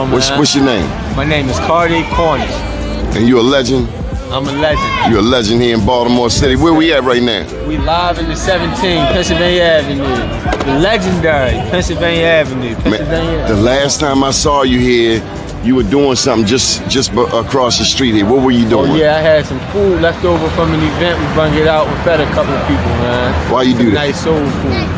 Yo, man. What's your name? My name is Cardi Cornish. And you a legend? I'm a legend. You a legend here in Baltimore City. Where we at right now? We live in the 17, Pennsylvania Avenue. The legendary Pennsylvania Avenue. Man, the last time I saw you here, you were doing something just across the street here. What were you doing? Oh yeah, I had some food left over from an event. We brung it out and fed a couple of people, man. Why you do that? Nice soul food.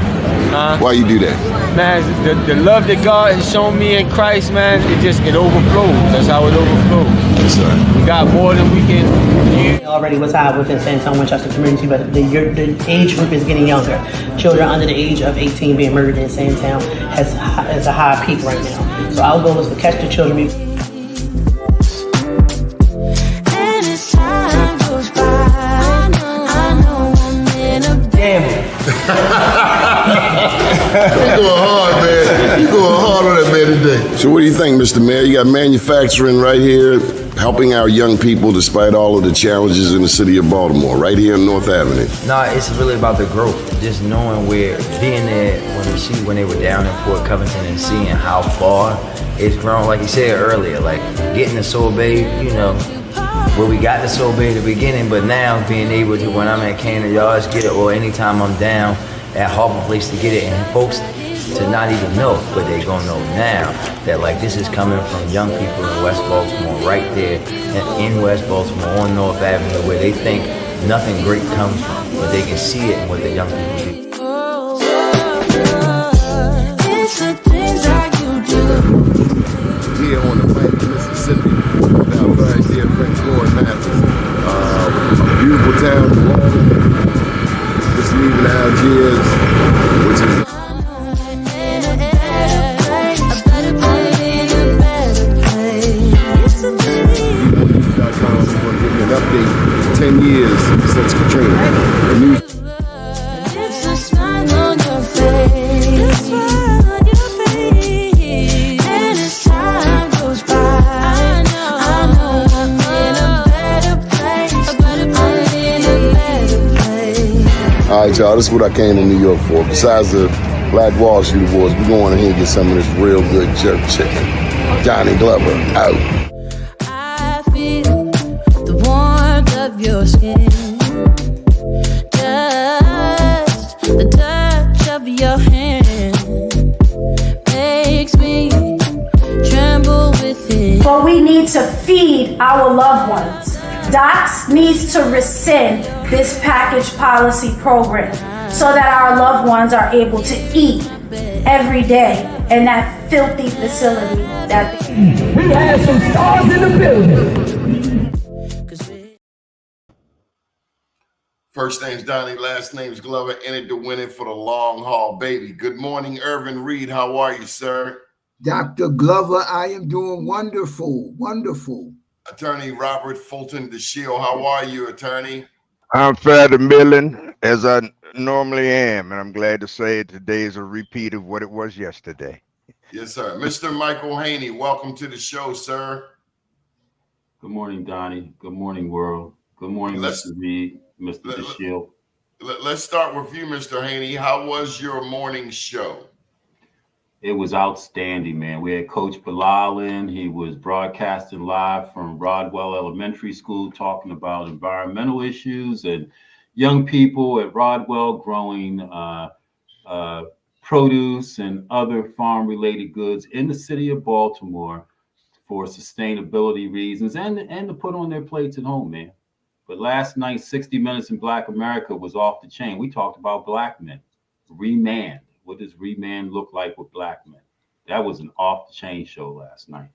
Why you do that? Man, the love that God has shown me in Christ, man, it overflows. That's how it overflows. Yes, sir. We got more than we can use. Already was high within San Antonio, Winchester community, but the age group is getting younger. Children under the age of 18 being murdered in San Antonio has a high peak right now. So our goal is to catch the children. You going hard, man. You going hard on that man today. So what do you think, Mr. Mayor? You got manufacturing right here, helping our young people despite all of the challenges in the city of Baltimore, right here on North Avenue. No, it's really about the growth. Just knowing being there when they were down in Port Covington and seeing how far it's grown. Like you said earlier, like getting the sorbet, where we got the sorbet at the beginning, but now being able to, when I'm at Cannon Yards, get it, or anytime I'm down at Harbor Place to get it, and folks to not even know, but they gonna know now that like this is coming from young people in West Baltimore, right there in West Baltimore on North Avenue, where they think nothing great comes from, but they can see it in what the young people do. Here on the bank of Mississippi, with our very dear friend Floyd Mathis. A beautiful town, just leaving Algiers, which is going to give you an update. 10 years since Katrina. All right, y'all, this is what I came to New York for. Besides the Black Wall Street Awards, we're going in here and get some of this real good jerk chicken. Johnny Glover, out. I feel the warmth of your skin. Just the touch of your hand makes me tremble within. But we need to feed our loved ones. DOTS needs to rescind this package policy program so that our loved ones are able to eat every day in that filthy facility that they We have some stars in the building. First name's Doni, last name's Glover, in it to win it for the long haul, baby. Good morning, Ervin Reid. How are you, sir? Dr. Glover, I am doing wonderful, wonderful. Attorney Robert Fulton DeShield, how are you, attorney? I'm fair to milling, as I normally am, and I'm glad to say today is a repeat of what it was yesterday. Yes, sir. Mr. Michael Haney, welcome to the show, sir. Good morning, Donnie. Good morning, world. Good morning, Mr. Reid, Mr. DeShield. Let's start with you, Mr. Haney. How was your morning show? It was outstanding, man. We had Coach Bilal in. He was broadcasting live from Rodwell Elementary School, talking about environmental issues and young people at Rodwell growing produce and other farm-related goods in the city of Baltimore for sustainability reasons and to put on their plates at home, man. But last night, 60 Minutes in Black America was off the chain. We talked about black men, remand. What does remand look like with black men? That was an off-the-chain show last night.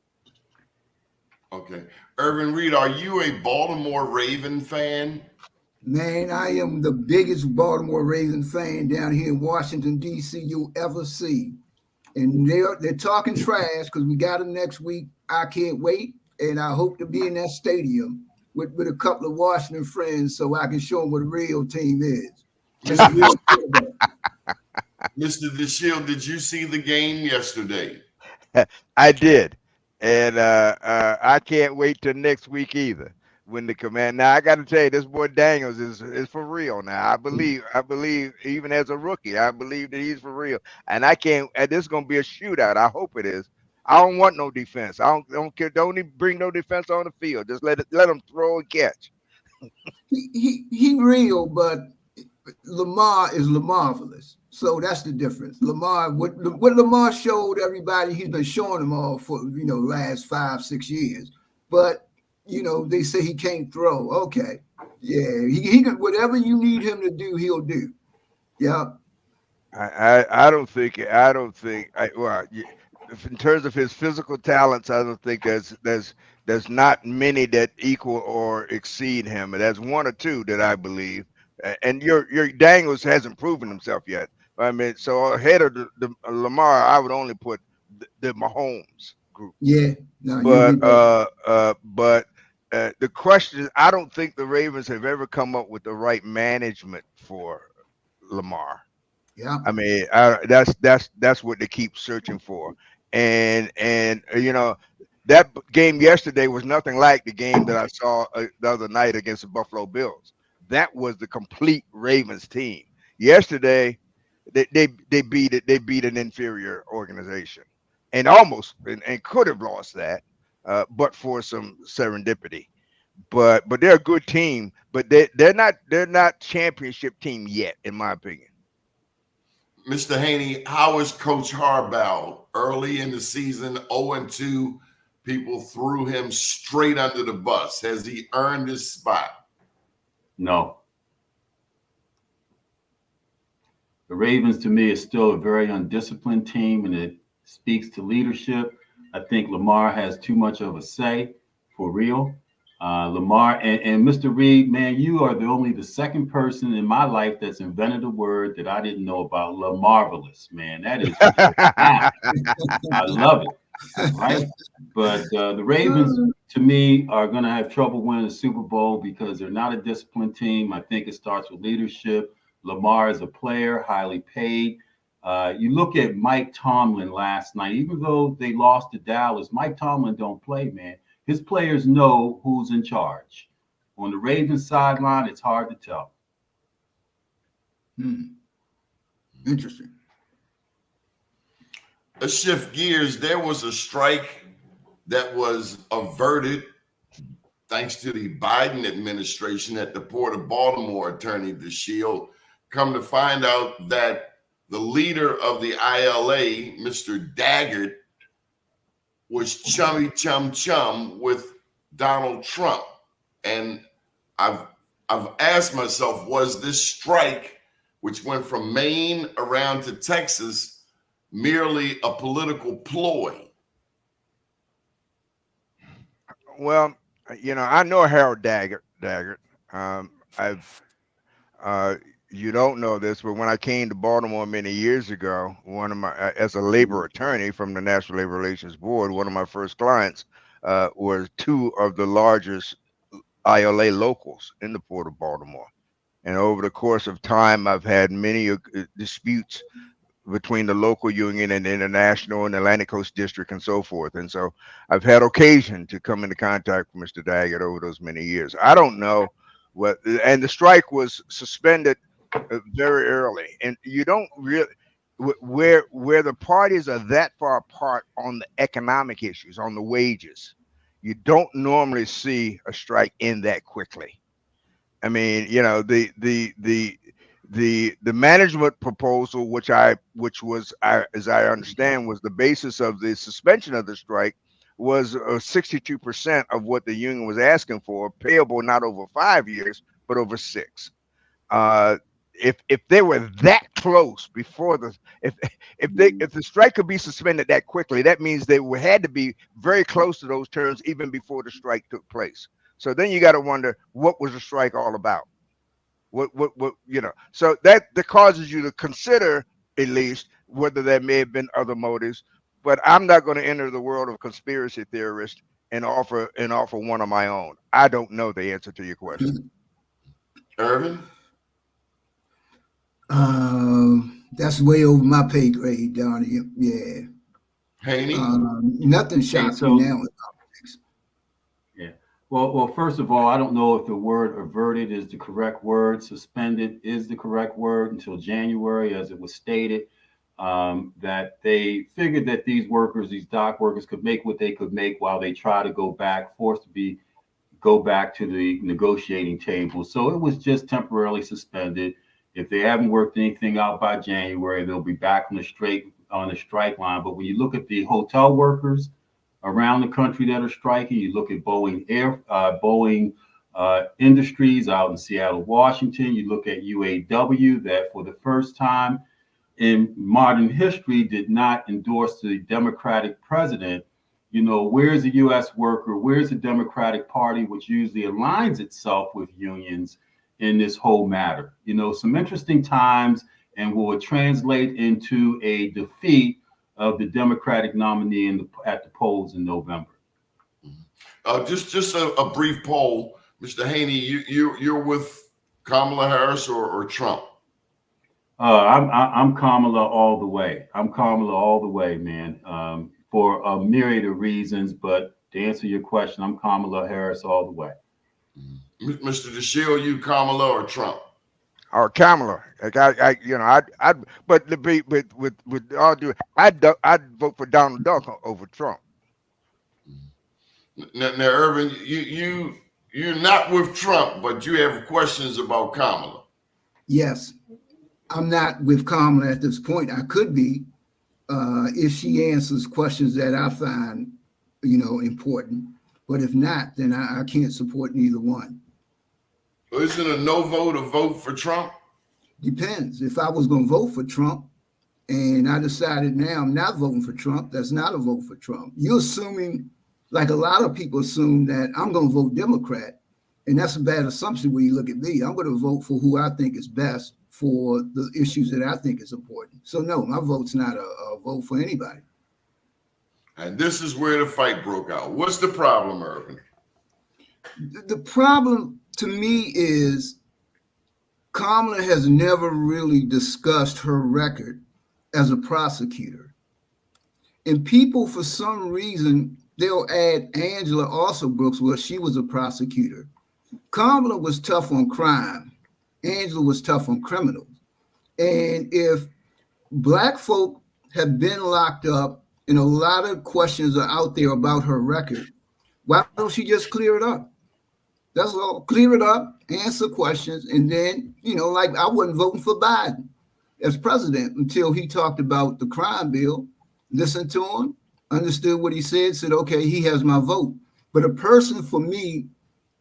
Okay. Ervin Reid, are you a Baltimore Raven fan? Man, I am the biggest Baltimore Raven fan down here in Washington, D.C. you'll ever see. And they're talking trash because we got them next week. I can't wait. And I hope to be in that stadium with a couple of Washington friends so I can show them what a real team is. Mr. DeShield, did you see the game yesterday? I did. And I can't wait till next week either. When the command, now I got to tell you, this boy Daniels is for real. Now I believe even as a rookie, I believe that he's for real. And I can't. And this is gonna be a shootout. I hope it is. I don't want no defense. I don't care. Don't even bring no defense on the field. Just let them throw and catch. He real, but Lamar is Lamarvelous. So that's the difference. Lamar, what Lamar showed everybody, he's been showing them all for last 5-6 years. But they say he can't throw. Okay, yeah, he can, whatever you need him to do, he'll do. Yeah. I don't think if in terms of his physical talents, I don't think there's not many that equal or exceed him. There's one or two that I believe. And your Daniels hasn't proven himself yet. I mean, so ahead of the Lamar, I would only put the Mahomes group. Yeah. No, but the question is, I don't think the Ravens have ever come up with the right management for Lamar. Yeah. I mean, that's what they keep searching for. And that game yesterday was nothing like the game that I saw the other night against the Buffalo Bills. That was the complete Ravens team. Yesterday, they beat an inferior organization, and almost and could have lost that, but for some serendipity. But they're a good team, but they're not championship team yet, in my opinion. Mr. Haney, how is Coach Harbaugh early in the season, 0-2? People threw him straight under the bus. Has he earned his spot? No. The Ravens, to me, is still a very undisciplined team, and it speaks to leadership. I think Lamar has too much of a say, for real. Lamar and Mr. Reid, man, you are only the second person in my life that's invented a word that I didn't know about. Lamarvelous, man. That is, I love it, right? But the Ravens, to me, are going to have trouble winning the Super Bowl because they're not a disciplined team. I think it starts with leadership. Lamar is a player, highly paid. You look at Mike Tomlin last night. Even though they lost to Dallas, Mike Tomlin don't play, man. His players know who's in charge. On the Ravens sideline, it's hard to tell. Interesting. Let's shift gears. There was a strike that was averted thanks to the Biden administration at the Port of Baltimore, Attorney DeShield. Come to find out that the leader of the ILA, Mr. Daggett, was chum with Donald Trump. And I've asked myself, was this strike, which went from Maine around to Texas, merely a political ploy? Well, I know Harold Daggett. You don't know this, but when I came to Baltimore many years ago, as a labor attorney from the National Labor Relations Board, one of my first clients were two of the largest ILA locals in the Port of Baltimore. And over the course of time, I've had many disputes between the local union and the international and Atlantic Coast District and so forth. And so I've had occasion to come into contact with Mr. Daggett over those many years. I don't know and the strike was suspended very early, and you don't really where the parties are that far apart on the economic issues, on the wages, you don't normally see a strike end that quickly. I mean, the management proposal, which was, as I understand, was the basis of the suspension of the strike, was 62% of what the union was asking for, payable not over 5 years, but over 6. If they were that close before if the strike could be suspended that quickly, that means they had to be very close to those terms even before the strike took place. So then you got to wonder, what was the strike all about? What So that causes you to consider at least whether there may have been other motives. But I'm not going to enter the world of conspiracy theorists and offer one of my own. I don't know the answer to your question. Ervin? That's way over my pay grade, Donnie. Yeah. Haney? Nothing shocks me now with politics. Yeah. Well, first of all, I don't know if the word averted is the correct word. Suspended is the correct word until January, as it was stated. that they figured that these workers, these dock workers, could make what they could make while they try to go back, go back to the negotiating table. So it was just temporarily suspended. If they haven't worked anything out by January, they'll be back on the strike line. But when you look at the hotel workers around the country that are striking, you look at Boeing Industries out in Seattle, Washington. You look at UAW, that for the first time in modern history did not endorse the Democratic president. You know, where's the U.S. worker? Where's the Democratic Party, which usually aligns itself with unions in this whole matter? You know, some interesting times, and will translate into a defeat of the Democratic nominee at the polls in November. Just a brief poll, Mr. Haney. You're with Kamala Harris or Trump? I'm Kamala all the way. I'm Kamala all the way, man. For a myriad of reasons, but to answer your question, I'm Kamala Harris all the way. Mr. DeShield, you Kamala or Trump? Or Kamala? Like with all due, I'd vote for Donald Duck over Trump. Now, Ervin, you're not with Trump, but you have questions about Kamala. Yes, I'm not with Kamala at this point. I could be. If she answers questions that I find, important. But if not, then I can't support neither one. So isn't a no vote a vote for Trump? Depends. If I was going to vote for Trump and I decided now I'm not voting for Trump, that's not a vote for Trump. You're assuming, like a lot of people assume, that I'm going to vote Democrat. And that's a bad assumption when you look at me. I'm going to vote for who I think is best for the issues that I think is important. So no, my vote's not a vote for anybody. And this is where the fight broke out. What's the problem, Ervin? The problem to me is Kamala has never really discussed her record as a prosecutor. And people, for some reason, they'll add Angela also Brooks. Well, she was a prosecutor. Kamala was tough on crime. Angela was tough on criminals. And if Black folk have been locked up and a lot of questions are out there about her record, why don't she just clear it up? That's all. Clear it up, answer questions, and then, like I wasn't voting for Biden as president until he talked about the crime bill, listened to him, understood what he said, okay, he has my vote. But a person, for me,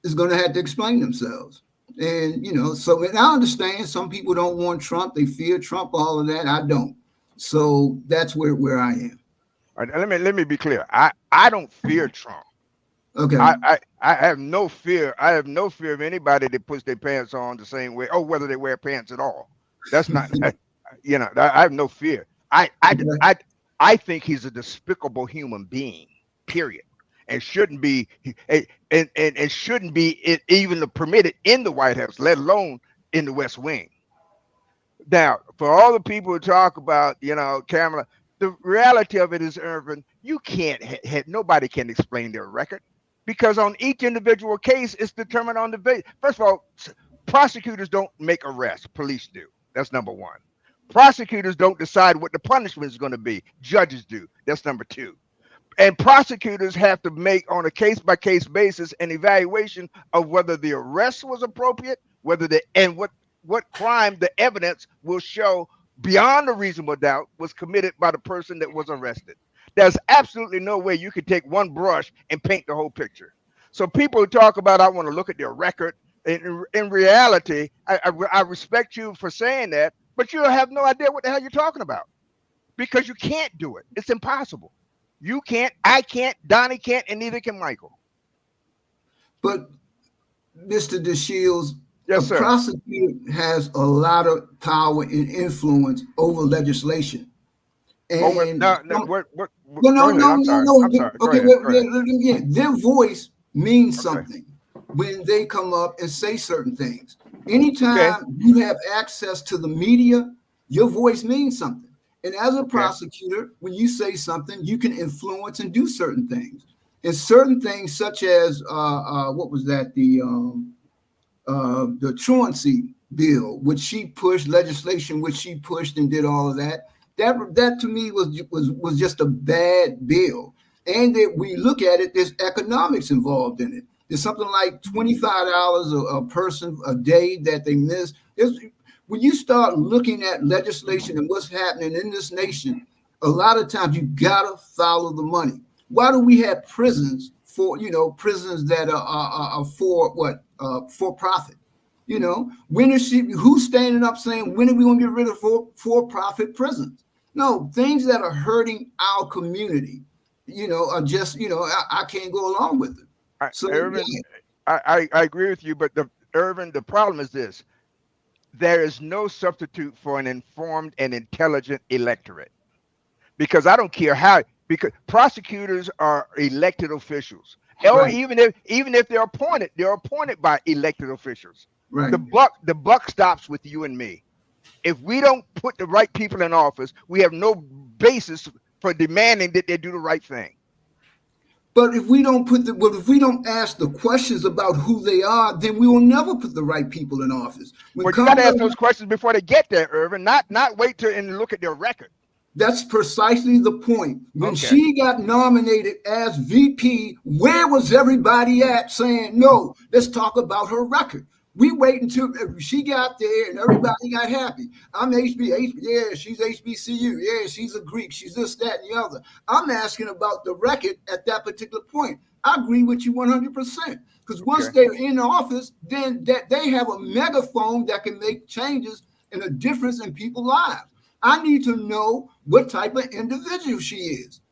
is going to have to explain themselves. And, and I understand some people don't want Trump. They fear Trump, all of that. I don't. So that's where I am. All right, let me be clear. I don't fear Trump. Okay. I have no fear. I have no fear of anybody that puts their pants on the same way, or whether they wear pants at all. That's not, I have no fear. I think he's a despicable human being, period. And shouldn't be and shouldn't be even permitted in the White House, let alone in the West Wing. Now, for all the people who talk about, Kamala, the reality of it is, Ervin, you can't nobody can explain their record, because on each individual case, it's determined on the basis. First of all, prosecutors don't make arrests, police do. That's number one. Prosecutors don't decide what the punishment is going to be. Judges do. That's number two. And prosecutors have to make, on a case-by-case basis, an evaluation of whether the arrest was appropriate, what crime the evidence will show beyond a reasonable doubt was committed by the person that was arrested. There's absolutely no way you could take one brush and paint the whole picture. So people who talk about, I want to look at their record, in reality, I respect you for saying that, but you have no idea what the hell you're talking about, because you can't do it. It's impossible. You can't, I can't, Doni can't, and neither can Michael. But Mr. DeShields, yes, sir. Prosecutor has a lot of power and influence over legislation. And no. I'm sorry. Okay, their voice means something when they come up and say certain things. Anytime you have access to the media, your voice means something. And as a prosecutor, when you say something, you can influence and do certain things. And certain things, such as what was that? The truancy bill, which she pushed, legislation which she pushed and did all of that. That to me was just a bad bill. And that we look at it, there's economics involved in it. There's something like $25 a person a day that they miss. When you start looking at legislation and what's happening in this nation, a lot of times you gotta follow the money. Why do we have prisons prisons that are for what for profit? Who's standing up saying when are we gonna get rid of for profit prisons? No, things that are hurting our community, are just I can't go along with it. So Ervin, I agree with you, but Ervin, the problem is this: there is no substitute for an informed and intelligent electorate. Because I don't care how, because prosecutors are elected officials, or Right. even if they're appointed by elected officials. Right. The buck stops with you and me. If we don't put the right people in office, we have no basis for demanding that they do the right thing. But if we don't if we don't ask the questions about who they are, then we will never put the right people in office. Well, you got to ask those questions before they get there, Ervin. Not wait till and look at their record. That's precisely the point. When she got nominated as VP, where was everybody at saying, no, let's talk about her record? We wait until she got there and everybody got happy. I'm yeah, she's HBCU. Yeah, she's a Greek. She's this, that, and the other. I'm asking about the record at that particular point. I agree with you 100%. Because once they're in office, then that they have a megaphone that can make changes and a difference in people's lives. I need to know what type of individual she is.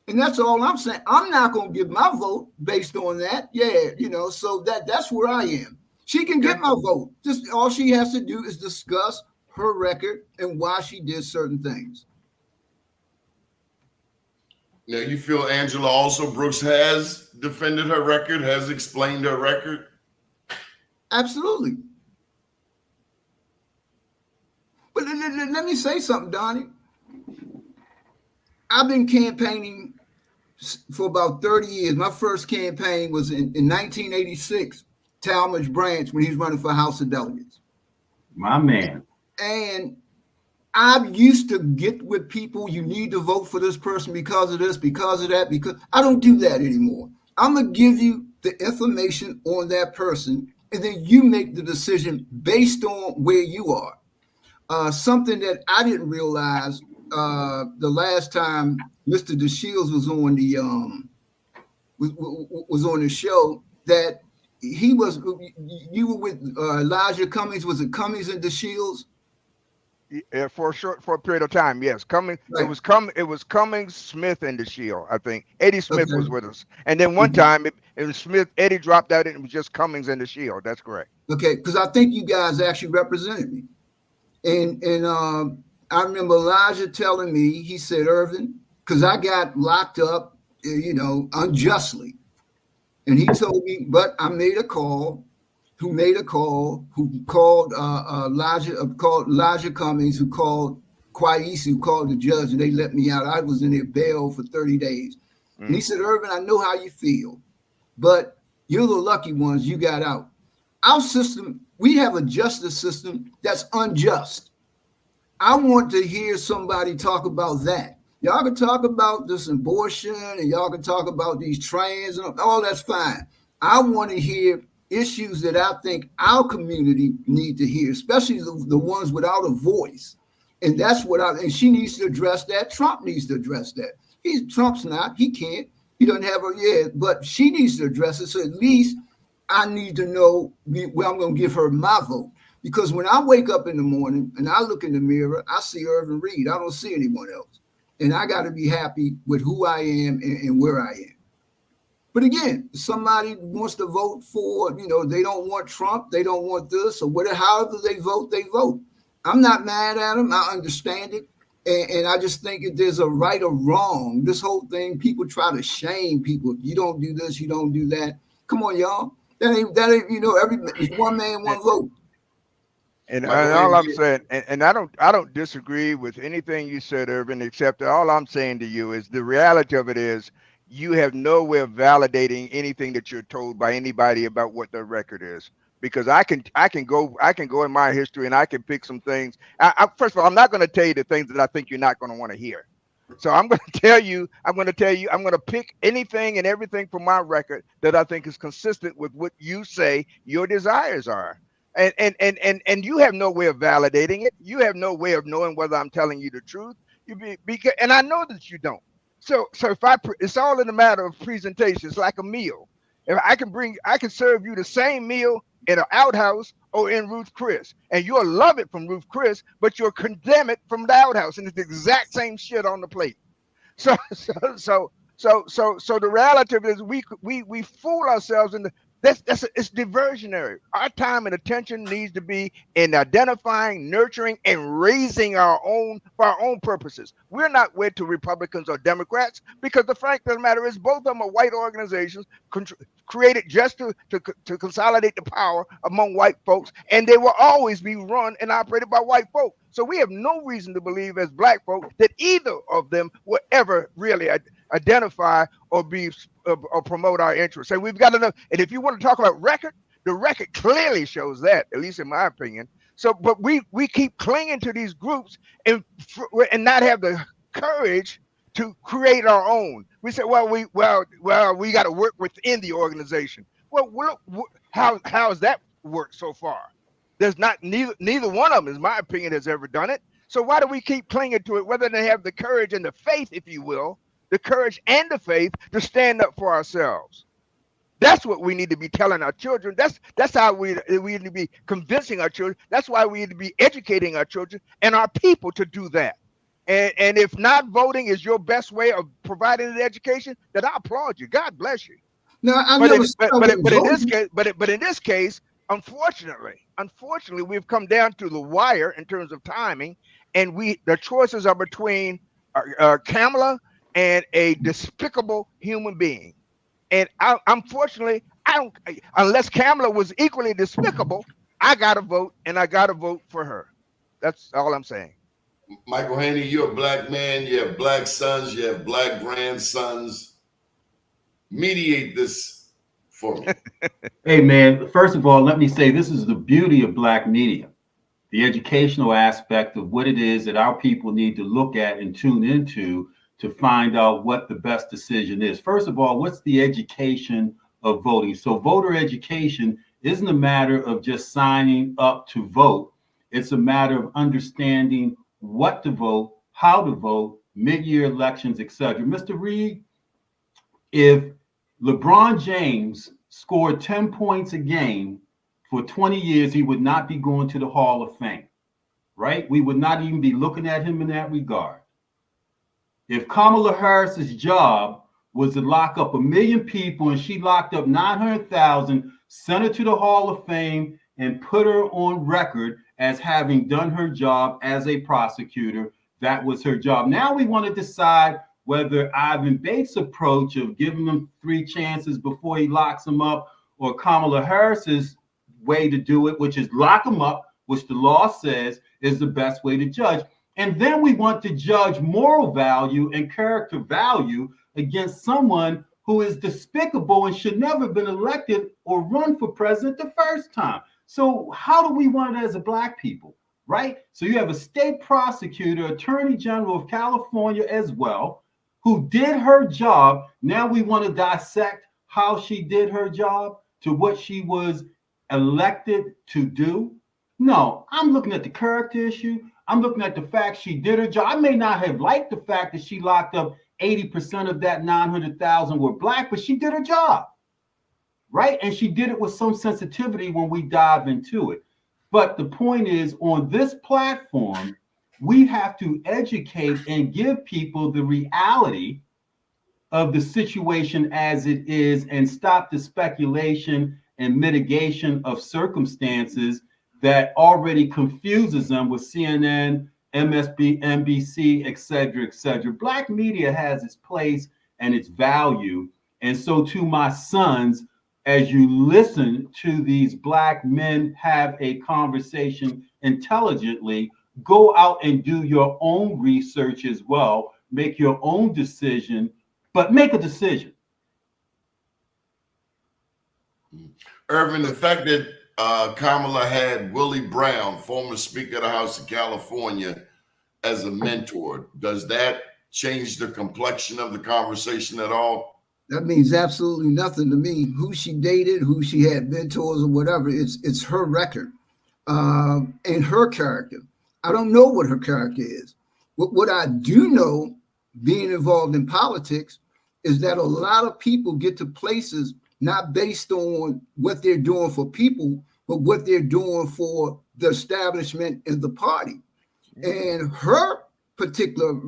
And that's all I'm saying. I'm not going to give my vote based on that. Yeah, so that's where I am. She can get my vote. Just all she has to do is discuss her record and why she did certain things. Now, you feel Angela also Brooks has defended her record, has explained her record? Absolutely. But let me say something, Donnie. I've been campaigning for about 30 years. My first campaign was in 1986, Talmadge Branch, when he was running for House of Delegates. My man. And I used to get with people, you need to vote for this person because of this, because of that, because I don't do that anymore. I'm going to give you the information on that person, and then you make the decision based on where you are. Something that I didn't realize the last time Mr. DeShields was on the was on the show, that you were with Elijah Cummings. Was it Cummings and DeShields? Yeah, for a period of time, yes. Cummings, right. It was Cummings, Smith, and DeShields. I think Eddie Smith was with us, and then one time it was Smith. Eddie dropped out, and it was just Cummings and DeShields. That's correct. Okay, because I think you guys actually represented me. And I remember Elijah telling me, he said, Ervin, because I got locked up, unjustly. And he told me, but I made a call, who called Elijah Cummings, who called Quais, who called the judge, and they let me out. I was in their bail for 30 days. And he said, Ervin, I know how you feel, but you're the lucky ones, you got out. Our system, we have a justice system that's unjust. I want to hear somebody talk about that. Y'all can talk about this abortion and y'all can talk about these trans and all that's fine. I want to hear issues that I think our community need to hear, especially the ones without a voice. And that's and she needs to address that. Trump needs to address that. Trump's not, he can't. He doesn't have but she needs to address it. So at least I need to know where I'm going to give her my vote. Because when I wake up in the morning and I look in the mirror, I see Ervin Reid. I don't see anyone else. And I got to be happy with who I am and where I am. But again, if somebody wants to vote for, they don't want Trump, they don't want this, or whatever, however they vote, they vote. I'm not mad at them. I understand it. And I just think if there's a right or wrong, this whole thing, people try to shame people. You don't do this, you don't do that. Come on, y'all. That ain't it's one man, one vote. And all I'm saying, and I don't disagree with anything you said, Ervin, except that all I'm saying to you is the reality of it is you have no way of validating anything that you're told by anybody about what the record is. because I can go in my history and I can pick some things. First of all, I'm not going to tell you the things that I think you're not going to want to hear. So I'm going to tell you, I'm going to pick anything and everything from my record that I think is consistent with what you say your desires are. And you have no way of validating it. You have no way of knowing whether I'm telling you the truth. And I know that you don't. So it's all in a matter of presentation. It's like a meal. If I can serve you the same meal in an outhouse or in Ruth Chris, and you'll love it from Ruth Chris, but you'll condemn it from the outhouse, and it's the exact same shit on the plate. So the reality is we fool ourselves into it's diversionary. Our time and attention needs to be in identifying, nurturing, and raising our own for our own purposes. We're not wed to Republicans or Democrats because the fact of the matter is both of them are white organizations created just to consolidate the power among white folks, and they will always be run and operated by white folk. So we have no reason to believe as black folk that either of them will ever really identify or be or promote our interests. And we've got enough. And if you want to talk about record, the record clearly shows that, at least in my opinion. So, but we keep clinging to these groups and not have the courage to create our own. We say, well, we got to work within the organization. Well, look, how has that worked so far? There's not neither one of them, in my opinion, has ever done it. So why do we keep clinging to it? Whether they have the courage and the faith, if you will, the courage and the faith to stand up for ourselves. That's what we need to be telling our children. That's how we need to be convincing our children. That's why we need to be educating our children and our people to do that. And if not voting is your best way of providing an education, then I applaud you. God bless you. No, but in this case, unfortunately, we've come down to the wire in terms of timing, and the choices are between Kamala and a despicable human being. And unfortunately, unless Kamala was equally despicable, I gotta vote, and I gotta vote for her. That's all I'm saying. Michael Haney, you're a black man, you have black sons, you have black grandsons. Mediate this for me. Hey, man, first of all, let me say this is the beauty of black media, the educational aspect of what it is that our people need to look at and tune into to find out what the best decision is. First of all, what's the education of voting? So voter education isn't a matter of just signing up to vote. It's a matter of understanding what to vote, how to vote, mid-year elections, etc. Mr. Reid, if LeBron James scored 10 points a game for 20 years, he would not be going to the Hall of Fame, right? We would not even be looking at him in that regard. If Kamala Harris's job was to lock up 1 million people and she locked up 900,000, sent her to the Hall of Fame and put her on record as having done her job as a prosecutor, that was her job. Now we want to decide whether Ivan Bates' approach of giving them 3 chances before he locks them up, or Kamala Harris's way to do it, which is lock them up, which the law says is the best way to judge. And then we want to judge moral value and character value against someone who is despicable and should never have been elected or run for president the first time. So how do we want it as a black people, right? So you have a state prosecutor, Attorney General of California as well, who did her job. Now we want to dissect how she did her job to what she was elected to do. No, I'm looking at the character issue. I'm looking at the fact she did her job. I may not have liked the fact that she locked up 80% of that 900,000 were black, but she did her job, right? And she did it with some sensitivity when we dive into it. But the point is, on this platform, we have to educate and give people the reality of the situation as it is and stop the speculation and mitigation of circumstances that already confuses them with CNN, MSNBC, et cetera, et cetera. Black media has its place and its value. And so to my sons, as you listen to these black men have a conversation intelligently, go out and do your own research as well, make your own decision, but make a decision. Ervin, the fact that Kamala had Willie Brown, former Speaker of the House of California, as a mentor. Does that change the complexion of the conversation at all? That means absolutely nothing to me. Who she dated, who she had mentors or whatever, it's her record and her character. I don't know what her character is. What I do know, being involved in politics, is that a lot of people get to places not based on what they're doing for people, but what they're doing for the establishment and the party. And her particular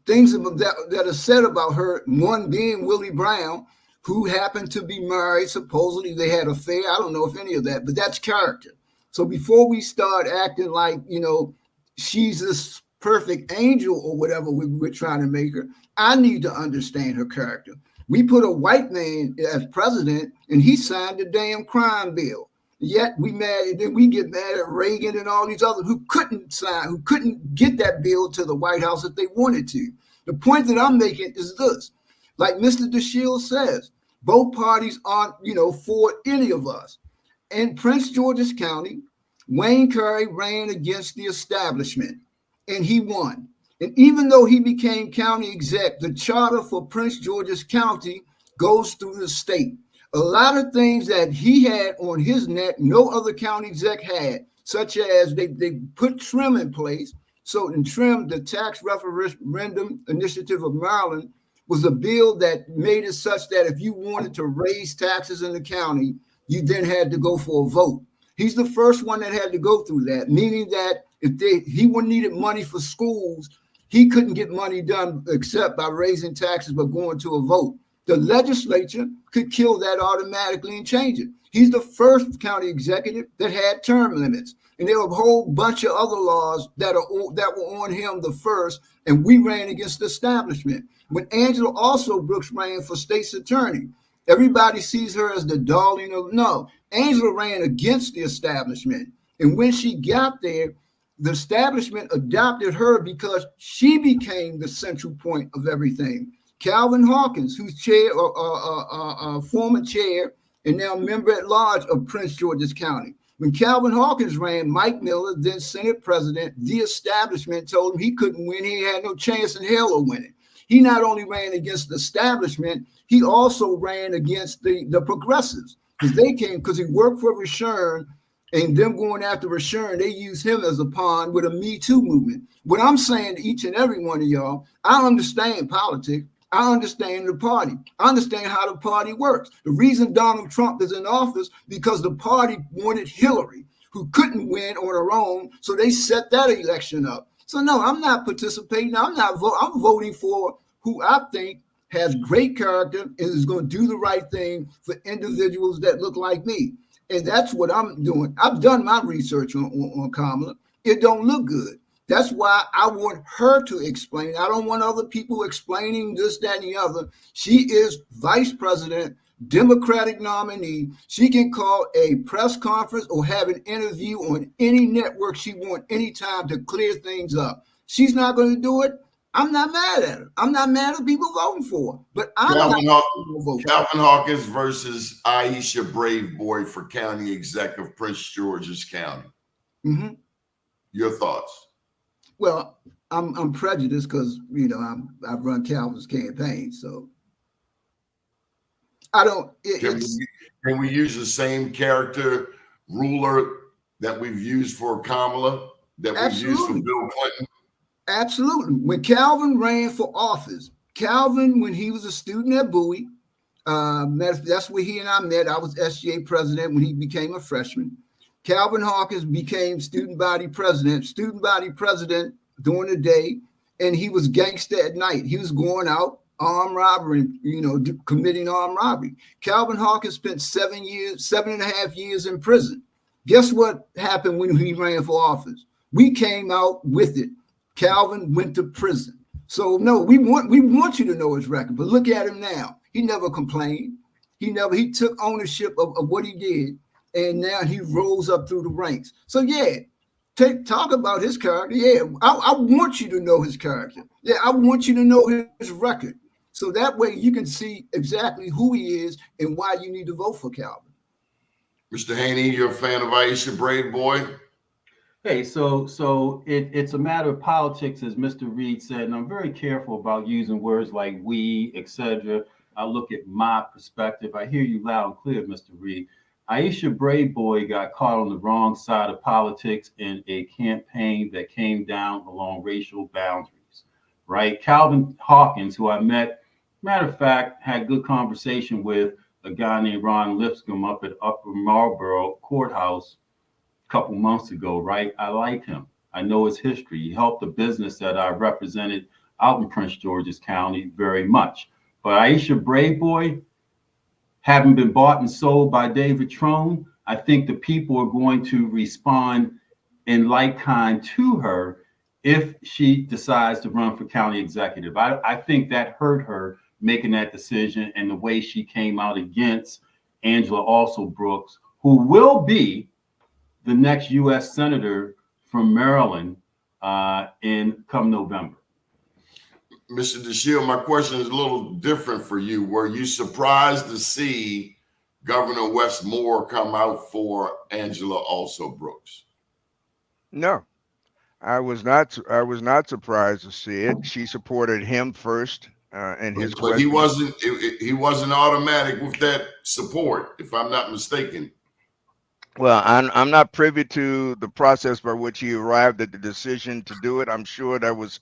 things that are said about her, one being Willie Brown, who happened to be married. Supposedly they had an affair. I don't know if any of that, but that's character. So before we start acting like, she's this perfect angel or whatever we're trying to make her, I need to understand her character. We put a white man as president and he signed the damn crime bill. Yet we mad, and then we get mad at Reagan and all these others who couldn't sign, who couldn't get that bill to the White House if they wanted to. The point that I'm making is this: like Mr. DeShield says, both parties aren't, for any of us. In Prince George's County, Wayne Curry ran against the establishment, and he won. And even though he became county exec, the charter for Prince George's County goes through the state. A lot of things that he had on his neck, no other county exec had, such as they put TRIM in place. So in TRIM, the Tax Referendum Initiative of Maryland, was a bill that made it such that if you wanted to raise taxes in the county, you then had to go for a vote. He's the first one that had to go through that, meaning that if he needed money for schools, he couldn't get money done except by raising taxes, but going to a vote. The legislature could kill that automatically and change it. He's the first county executive that had term limits. And there were a whole bunch of other laws that were on him the first, and we ran against the establishment. When Angela also Brooks ran for state's attorney, everybody sees her as the darling of, no, Angela ran against the establishment. And when she got there, the establishment adopted her because she became the central point of everything. Calvin Hawkins, who's former chair and now member at large of Prince George's County. When Calvin Hawkins ran, Mike Miller, then Senate president, the establishment told him he couldn't win. He had no chance in hell of winning. He not only ran against the establishment, he also ran against the progressives because he worked for Rashern, and them going after Rashern, they used him as a pawn with a Me Too movement. What I'm saying to each and every one of y'all, I understand politics. I understand the party. I understand how the party works. The reason Donald Trump is in office because the party wanted Hillary, who couldn't win on her own, so they set that election up. So no, I'm not participating. I'm voting for who I think has great character and is going to do the right thing for individuals that look like me. And that's what I'm doing. I've done my research on Kamala. It don't look good. That's why I want her to explain. I don't want other people explaining this, that, and the other. She is vice president, Democratic nominee. She can call a press conference or have an interview on any network she wants anytime to clear things up. She's not going to do it. I'm not mad at her. I'm not mad at people voting for her. But Calvin Hawkins versus Aisha Braveboy for county exec of Prince George's County. Mm-hmm. Your thoughts? Well, I'm prejudiced because I've run Calvin's campaign, so I don't. Can we use the same character ruler that we've used for Kamala that we've used for Bill Clinton? Absolutely. When Calvin ran for office, when he was a student at Bowie, that's where he and I met. I was SGA president when he became a freshman. Calvin Hawkins became student body president during the day, and he was gangster at night. He was going out, armed robbery, committing armed robbery. Calvin Hawkins spent 7.5 years in prison. Guess what happened when he ran for office? We came out with it. Calvin went to prison. So no, we want you to know his record, but look at him now. He never complained. He took ownership of what he did. And now he rolls up through the ranks. So yeah, talk about his character. Yeah, I want you to know his character. Yeah, I want you to know his record. So that way you can see exactly who he is and why you need to vote for Calvin. Mr. Haney, you're a fan of Aisha Braid Boy? Hey, so it's a matter of politics, as Mr. Reid said, and I'm very careful about using words like we, etc. I look at my perspective. I hear you loud and clear, Mr. Reid. Aisha Braid Boy got caught on the wrong side of politics in a campaign that came down along racial boundaries, right? Calvin Hawkins, who I met, matter of fact, had good conversation with a guy named Ron Lipscomb up at Upper Marlboro Courthouse couple months ago, right? I like him. I know his history. He helped a business that I represented out in Prince George's County very much. But Aisha Braid Boy, having been bought and sold by David Trone, I think the people are going to respond in like kind to her if she decides to run for county executive. I think that hurt her making that decision, and the way she came out against Angela Also Brooks, who will be the next U.S. Senator from Maryland in come November. Mr. DeShield, my question is a little different for you. Were you surprised to see Governor Wes Moore come out for Angela Also Brooks? No, I was not. I was not surprised to see it. She supported him first, and his. But he wasn't. He wasn't automatic with that support, if I'm not mistaken. Well, I'm not privy to the process by which he arrived at the decision to do it. I'm sure there was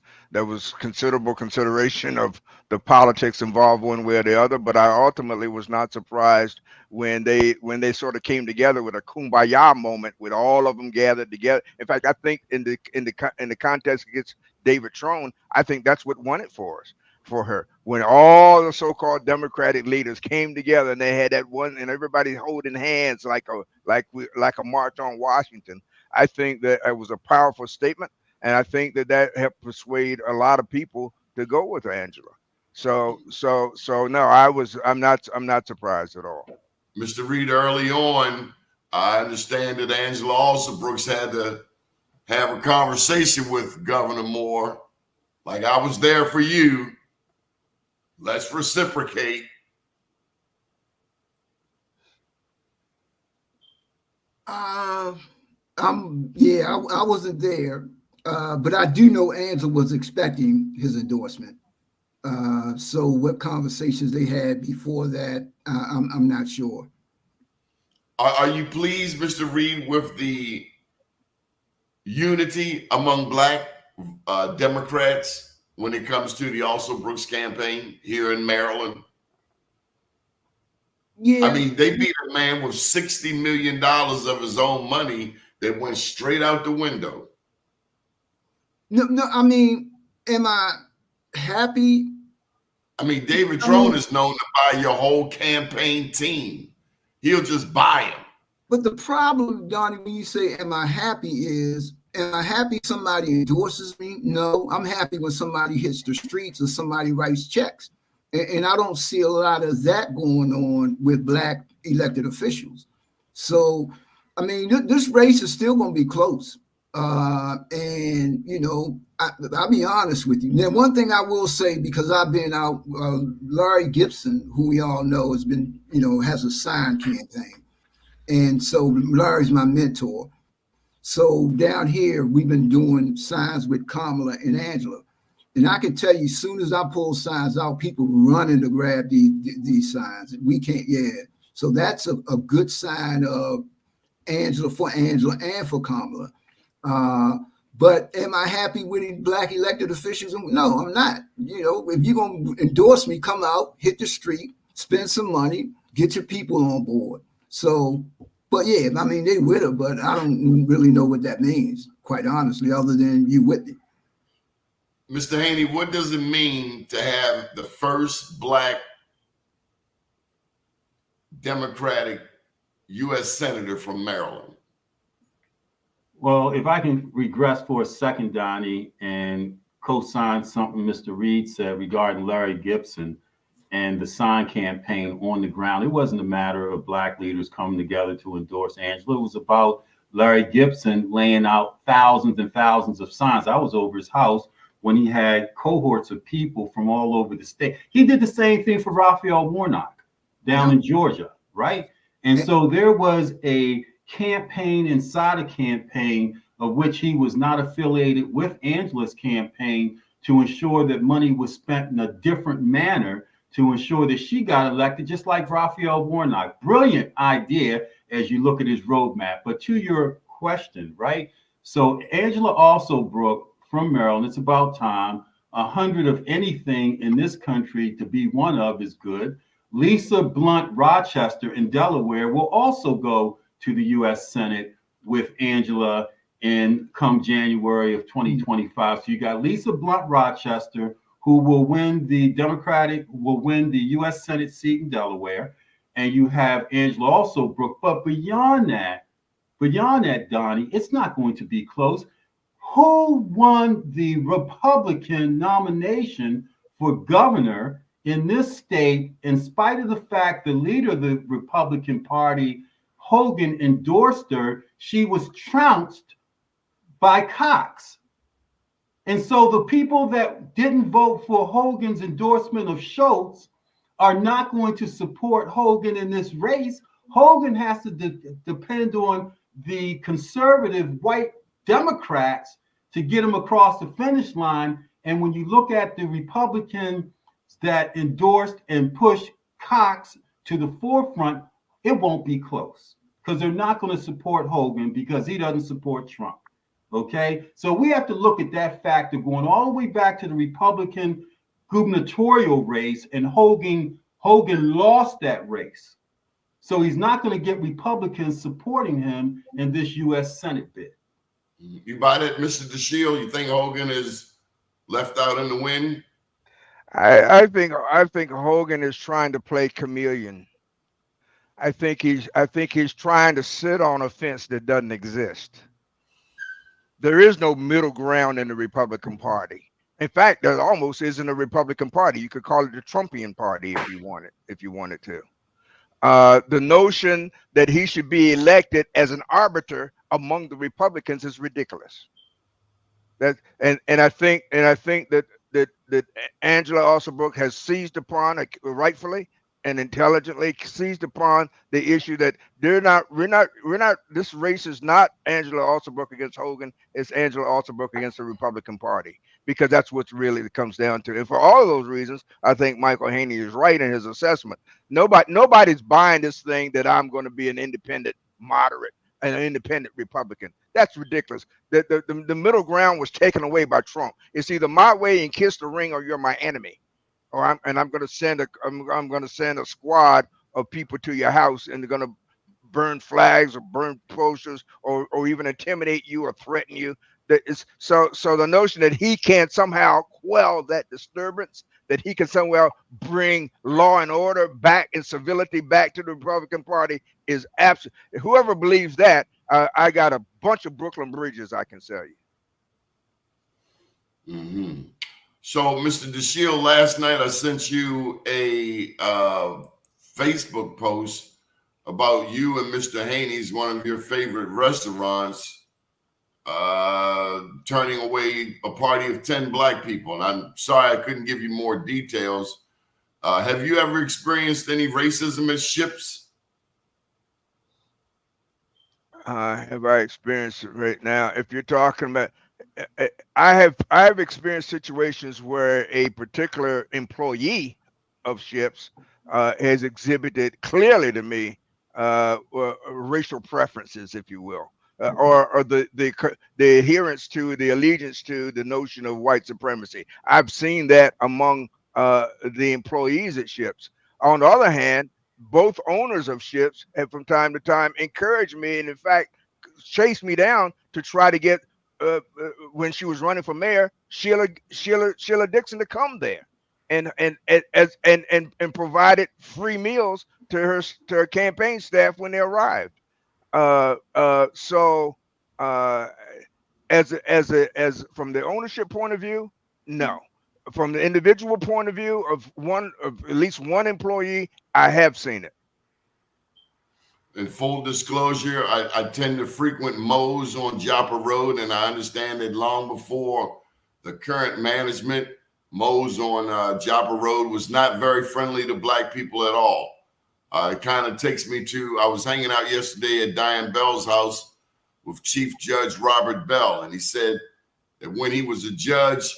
considerable consideration of the politics involved one way or the other, but I ultimately was not surprised when they sort of came together with a kumbaya moment with all of them gathered together. In fact, I think in the contest against David Trone, I think that's what won it for us. For her, when all the so-called Democratic leaders came together and they had that one, and everybody holding hands like a march on Washington, I think that it was a powerful statement, and I think that helped persuade a lot of people to go with Angela. So no, I'm not surprised at all. Mr. Reid, early on, I understand that Angela Also Brooks had to have a conversation with Governor Moore, like, I was there for you. Let's reciprocate. I wasn't there, but I do know Angela was expecting his endorsement. So what conversations they had before that, I'm not sure. Are you pleased, Mr. Reid, with the unity among Black Democrats when it comes to the Also Brooks campaign here in Maryland? Yeah. I mean, they beat a man with $60 million of his own money that went straight out the window. No, I mean, am I happy? I mean, David Trone is known to buy your whole campaign team. He'll just buy him. But the problem, Donnie, when you say, am I happy, is, am I happy somebody endorses me? No, I'm happy when somebody hits the streets or somebody writes checks. And I don't see a lot of that going on with Black elected officials. So, I mean, this race is still going to be close. And, you know, I'll be honest with you. Now, one thing I will say, because I've been out, Larry Gibson, who we all know has been, you know, has a sign campaign. And so Larry's my mentor. So down here, we've been doing signs with Kamala and Angela. And I can tell you, as soon as I pull signs out, people running to grab these signs. We can't, So that's a good sign of Angela and for Kamala. But am I happy with Black elected officials? No, I'm not. You know, if you're going to endorse me, come out, hit the street, spend some money, get your people on board. So, but yeah, I mean, they with her, but I don't really know what that means, quite honestly, other than you with me. Mr. Haney, what does it mean to have the first Black Democratic U.S. Senator from Maryland? Well, if I can regress for a second, Donnie, and co-sign something Mr. Reid said regarding Larry Gibson and the sign campaign on the ground, it wasn't a matter of Black leaders coming together to endorse Angela. It was about Larry Gibson laying out thousands and thousands of signs. I was over his house when he had cohorts of people from all over the state. He did the same thing for Raphael Warnock down in Georgia, right? And so there was a campaign inside a campaign of which he was not affiliated with Angela's campaign to ensure that money was spent in a different manner to ensure that she got elected, just like Raphael Warnock. Brilliant idea as you look at his roadmap. But to your question, right? So Angela Alsobrook from Maryland, it's about time. 100 of anything in this country to be one of is good. Lisa Blunt Rochester in Delaware will also go to the U.S. Senate with Angela in come January of 2025. So you got Lisa Blunt Rochester, who will win the U.S. Senate seat in Delaware, and you have Angela Alsobrook. But beyond that, Donnie, it's not going to be close. Who won the Republican nomination for governor in this state, in spite of the fact the leader of the Republican Party, Hogan, endorsed her? She was trounced by Cox. And so the people that didn't vote for Hogan's endorsement of Schultz are not going to support Hogan in this race. Hogan has to depend on the conservative white Democrats to get him across the finish line. And when you look at the Republicans that endorsed and pushed Cox to the forefront, it won't be close because they're not going to support Hogan because he doesn't support Trump. Okay, so we have to look at that factor going all the way back to the Republican gubernatorial race, and Hogan lost that race. So he's not going to get Republicans supporting him in this U.S. Senate bid. You buy that, Mr. DeShield? You think Hogan is left out in the wind? I think Hogan is trying to play chameleon. I think he's trying to sit on a fence that doesn't exist. There is no middle ground in the Republican Party. In fact, there almost isn't a Republican Party. You could call it the Trumpian Party if you wanted to. The notion that he should be elected as an arbiter among the Republicans is ridiculous. I think that Angela Alsobrook has seized upon, rightfully and intelligently seized upon, the issue that we're not. This race is not Angela Alsobrook against Hogan. It's Angela Alsobrook against the Republican Party, because that's what really it comes down to. And for all of those reasons, I think Michael Haney is right in his assessment. Nobody's buying this thing that I'm going to be an independent moderate, an independent Republican. That's ridiculous. The middle ground was taken away by Trump. It's either my way and kiss the ring, or you're my enemy. Or I'm going to send a squad of people to your house, and they're going to burn flags or burn posters or even intimidate you or threaten you. So the notion that he can somehow quell that disturbance, that he can somehow bring law and order back and civility back to the Republican Party is absolute. Whoever believes that, I got a bunch of Brooklyn Bridges I can sell you. Mm-hmm. So, Mr. DeShield, last night I sent you a Facebook post about you and Mr. Haney's, one of your favorite restaurants, turning away a party of 10 black people. And I'm sorry I couldn't give you more details. Have you ever experienced any racism at Ships? Have I experienced it right now? If you're talking about, I have experienced situations where a particular employee of Ships has exhibited clearly to me racial preferences, if you will, or the adherence to, the allegiance to the notion of white supremacy. I've seen that among the employees at Ships. On the other hand, both owners of Ships have from time to time encouraged me, and in fact chased me down to try to get when she was running for mayor, Sheila Dixon, to come there and provided free meals to her campaign staff when they arrived. So as from the ownership point of view, no. From the individual point of view of at least one employee, I have seen it. In full disclosure, I tend to frequent Moe's on Joppa Road, and I understand that long before the current management, Moe's on Joppa Road was not very friendly to black people at all. It kind of takes me to, I was hanging out yesterday at Diane Bell's house with Chief Judge Robert Bell, and he said that when he was a judge,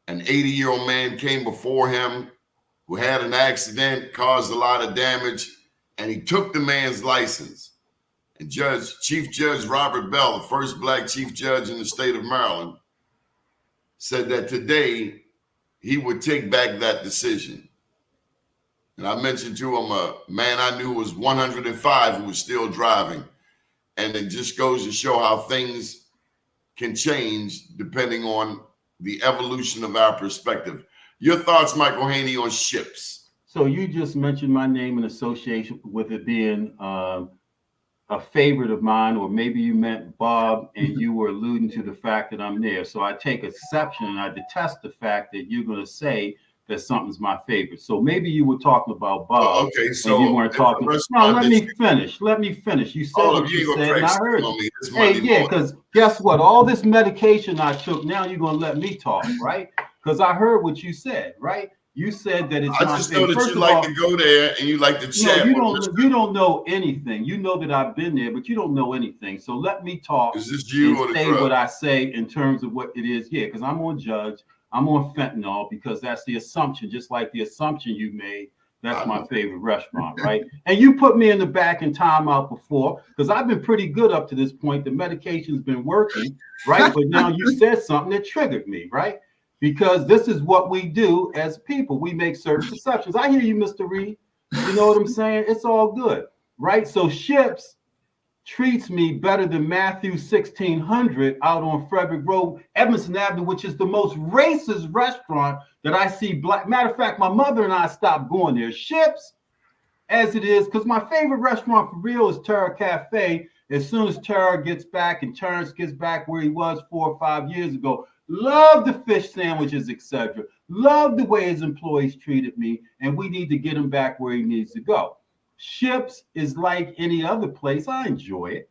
an 80-year-old man came before him who had an accident, caused a lot of damage, and he took the man's license. And Chief Judge Robert Bell, the first black chief judge in the state of Maryland, said that today he would take back that decision. And I mentioned to him a man I knew was 105 who was still driving. And it just goes to show how things can change depending on the evolution of our perspective. Your thoughts, Michael Haney, on ships? So you just mentioned my name in association with it being a favorite of mine, or maybe you meant Bob and you were alluding to the fact that I'm there. So I take exception and I detest the fact that you're going to say that something's my favorite. So maybe you were talking about Bob. Okay, so and you weren't talking. No, let me finish. Let me finish. You said what you said, and I heard you. Hey, yeah, because guess what? All this medication I took, now you're going to let me talk, right? Because I heard what you said, right? You said that it's I just know that you like to go there and you like to chat. No, you don't know anything. You know that I've been there, but you don't know anything. So let me talk. Is this you or the say drug? What I say in terms of what it is. Yeah, because I'm on judge. I'm on fentanyl because that's the assumption, just like the assumption you made. That's my favorite restaurant, right? And you put me in the back in timeout before because I've been pretty good up to this point. The medication's been working, right? But now you said something that triggered me, right? Because this is what we do as people. We make certain perceptions. I hear you, Mr. Reid. You know what I'm saying? It's all good, right? So Ships treats me better than Matthew 1600 out on Frederick Road, Edmondson Avenue, which is the most racist restaurant that I see black. Matter of fact, my mother and I stopped going there. Ships, as it is, because my favorite restaurant for real is Terra Cafe. As soon as Terra gets back and Terrence gets back where he was 4 or 5 years ago, love the fish sandwiches, etc. Love the way his employees treated me, and we need to get him back where he needs to go. Ships is like any other place. I enjoy it.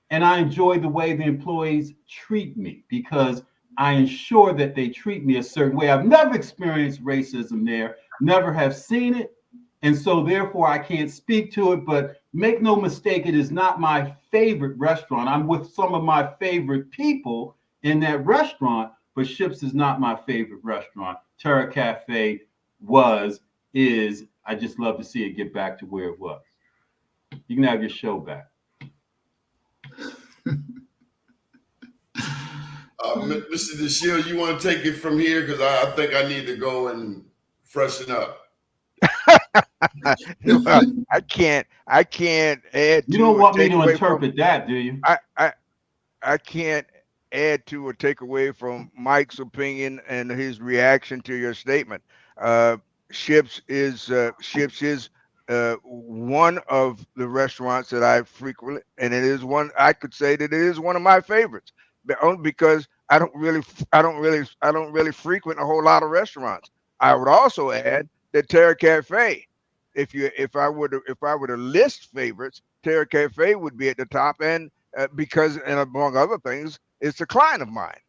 And I enjoy the way the employees treat me because I ensure that they treat me a certain way. I've never experienced racism there, never have seen it. And so therefore I can't speak to it, but make no mistake, it is not my favorite restaurant. I'm with some of my favorite people in that restaurant, but Ships is not my favorite restaurant. Terra Cafe is, I just love to see it get back to where it was. You can have your show back. Mr. DeShield, you want to take it from here? Because I think I need to go and freshen up. I can't add. You don't want me to interpret that, do you? I can't add to or take away from Mike's opinion and his reaction to your statement. Ships is one of the restaurants that I frequent, and it is one I could say that it is one of my favorites, only because I don't really frequent a whole lot of restaurants. I would also add that Terra Cafe, if I were to list favorites, Terra Cafe would be at the top, and because, and among other things, it's a client of mine,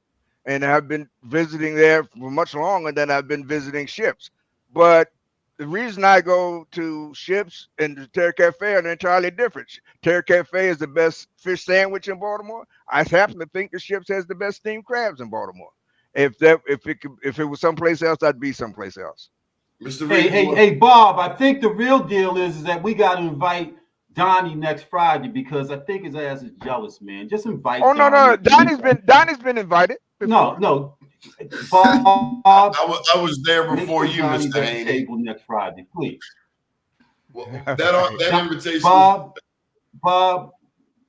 and I've been visiting there for much longer than I've been visiting Ships. But the reason I go to Ships and the Terra Cafe are entirely different. Terra Cafe is the best fish sandwich in Baltimore. I happen to think the Ships has the best steamed crabs in Baltimore. If it was someplace else, I'd be someplace else. Mr. Reid, hey, Bob, I think the real deal is that we got to invite Doni next Friday because I think his ass is jealous, man. Just invite. Oh no, Donnie's been invited. Before. No. Bob, I was there before you, Mr. Haney. Table next Friday, please. Well, that invitation. Bob,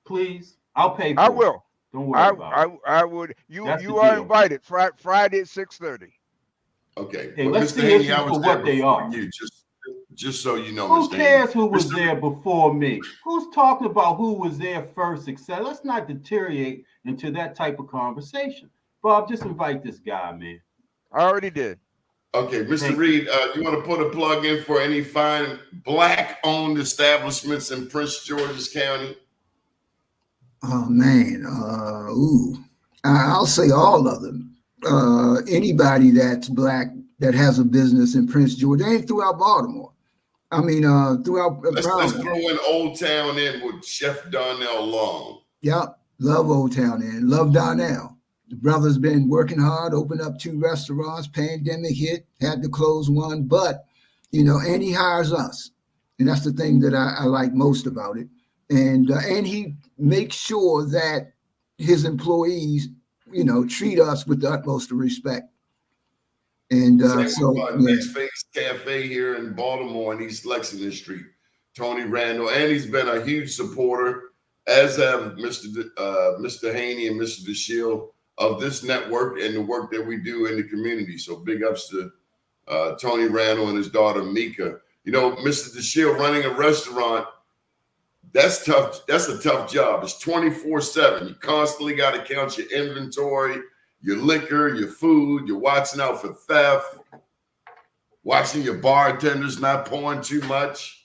please. I'll pay for I will. It. Don't worry about it. I would. You are invited Friday at 6:30. Okay. Hey, well, let's Mr. see Haney, issues for what they are. You, just so you know, who Mr. cares Haney. who was there before me? Who's talking about who was there first, etc.? Let's not deteriorate into that type of conversation. Bob, just invite this guy, man. I already did. Okay, Mr. Reid, you want to put a plug in for any fine Black-owned establishments in Prince George's County? Oh man, I'll say all of them. Anybody that's Black that has a business in Prince George, they ain't throughout Baltimore. I mean, throughout. Let's throw in Old Town in with Chef Darnell Long. Yep, love Old Town in, love Darnell. The brother's been working hard, opened up 2 restaurants. Pandemic hit, had to close one, but and he hires us, and that's the thing that I like most about it. And he makes sure that his employees, treat us with the utmost of respect. And Next Phase Cafe here in Baltimore on East Lexington Street, Tony Randall, and he's been a huge supporter, as have Mr. Haney and Mr. DeShield of this network and the work that we do in the community. So big ups to Tony Randall and his daughter Mika. Mr. DeShield running a restaurant, that's tough. That's a tough job. It's 24/7. You constantly got to count your inventory, your liquor, your food. You're watching out for theft, watching your bartenders not pouring too much.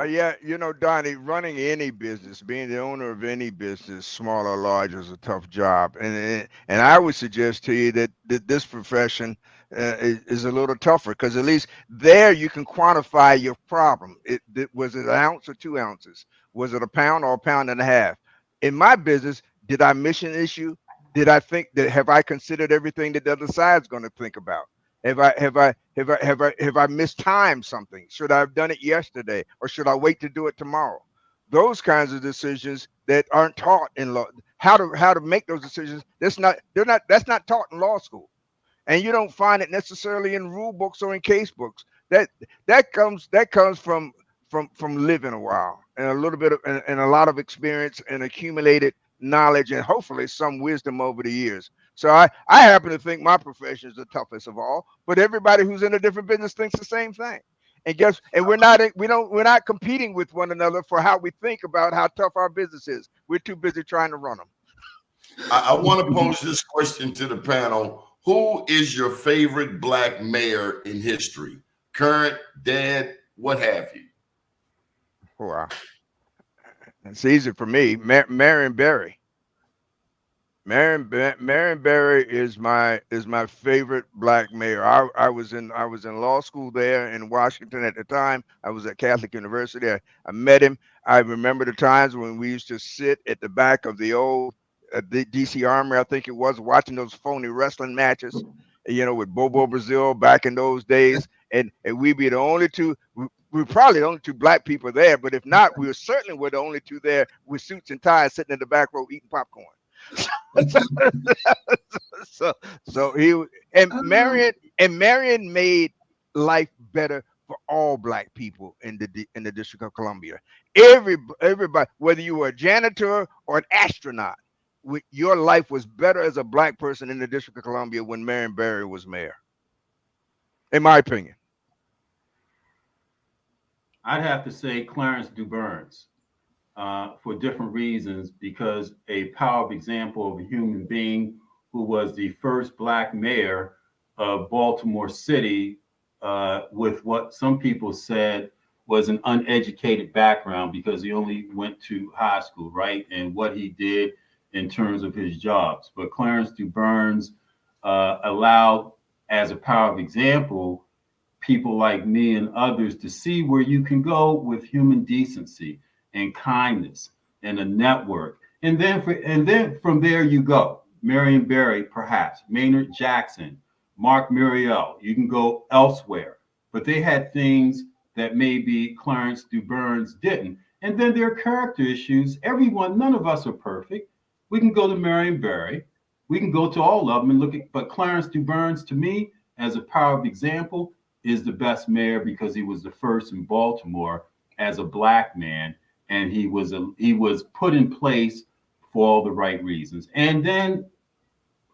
Yeah, Donnie, running any business, being the owner of any business, small or large, is a tough job. And I would suggest to you that this profession is a little tougher, because at least there you can quantify your problem. Was it an ounce or 2 ounces? Was it a pound or a pound and a half? In my business, did I miss an issue? Did I think that, have I considered everything that the other side's going to think about? Have I mistimed something? Should I have done it yesterday, or should I wait to do it tomorrow? Those kinds of decisions that aren't taught in law. How to make those decisions. That's not taught in law school, and you don't find it necessarily in rule books or in case books. That comes from living a while, and a little bit of and a lot of experience and accumulated knowledge, and hopefully some wisdom over the years. So I happen to think my profession is the toughest of all, but everybody who's in a different business thinks the same thing. And we're not competing with one another for how we think about how tough our business is. We're too busy trying to run them. I want to pose this question to the panel. Who is your favorite black mayor in history? Current, dead, what have you? Wow. It's easy for me. Marion Barry. Marion Barry is my favorite black mayor. I was in law school there in Washington at the time. I was at Catholic University. I met him. I remember the times when we used to sit at the back of the old the DC Armory, I think it was, watching those phony wrestling matches, with Bobo Brazil back in those days. And we'd be the only two. We were probably the only 2 black people there, but if not, we certainly were the only 2 there with suits and ties, sitting in the back row eating popcorn. so he and Marion made life better for all black people in the District of Columbia. Everybody, whether you were a janitor or an astronaut, your life was better as a black person in the District of Columbia when Marion Barry was mayor, in my opinion. I'd have to say Clarence DuBurns. For different reasons, because a powerful example of a human being who was the first black mayor of Baltimore City, with what some people said was an uneducated background, because he only went to high school, right? And what he did in terms of his jobs. But Clarence DuBurns allowed, as a powerful example, people like me and others to see where you can go with human decency and kindness and a network. And then from there you go. Marion Barry, perhaps, Maynard Jackson, Mark Muriel, you can go elsewhere. But they had things that maybe Clarence DuBurns didn't. And then there are character issues. None of us are perfect. We can go to Marion Barry. We can go to all of them and look at, but Clarence DuBurns, to me, as a powerful example, is the best mayor, because he was the first in Baltimore as a black man. And he was put in place for all the right reasons. And then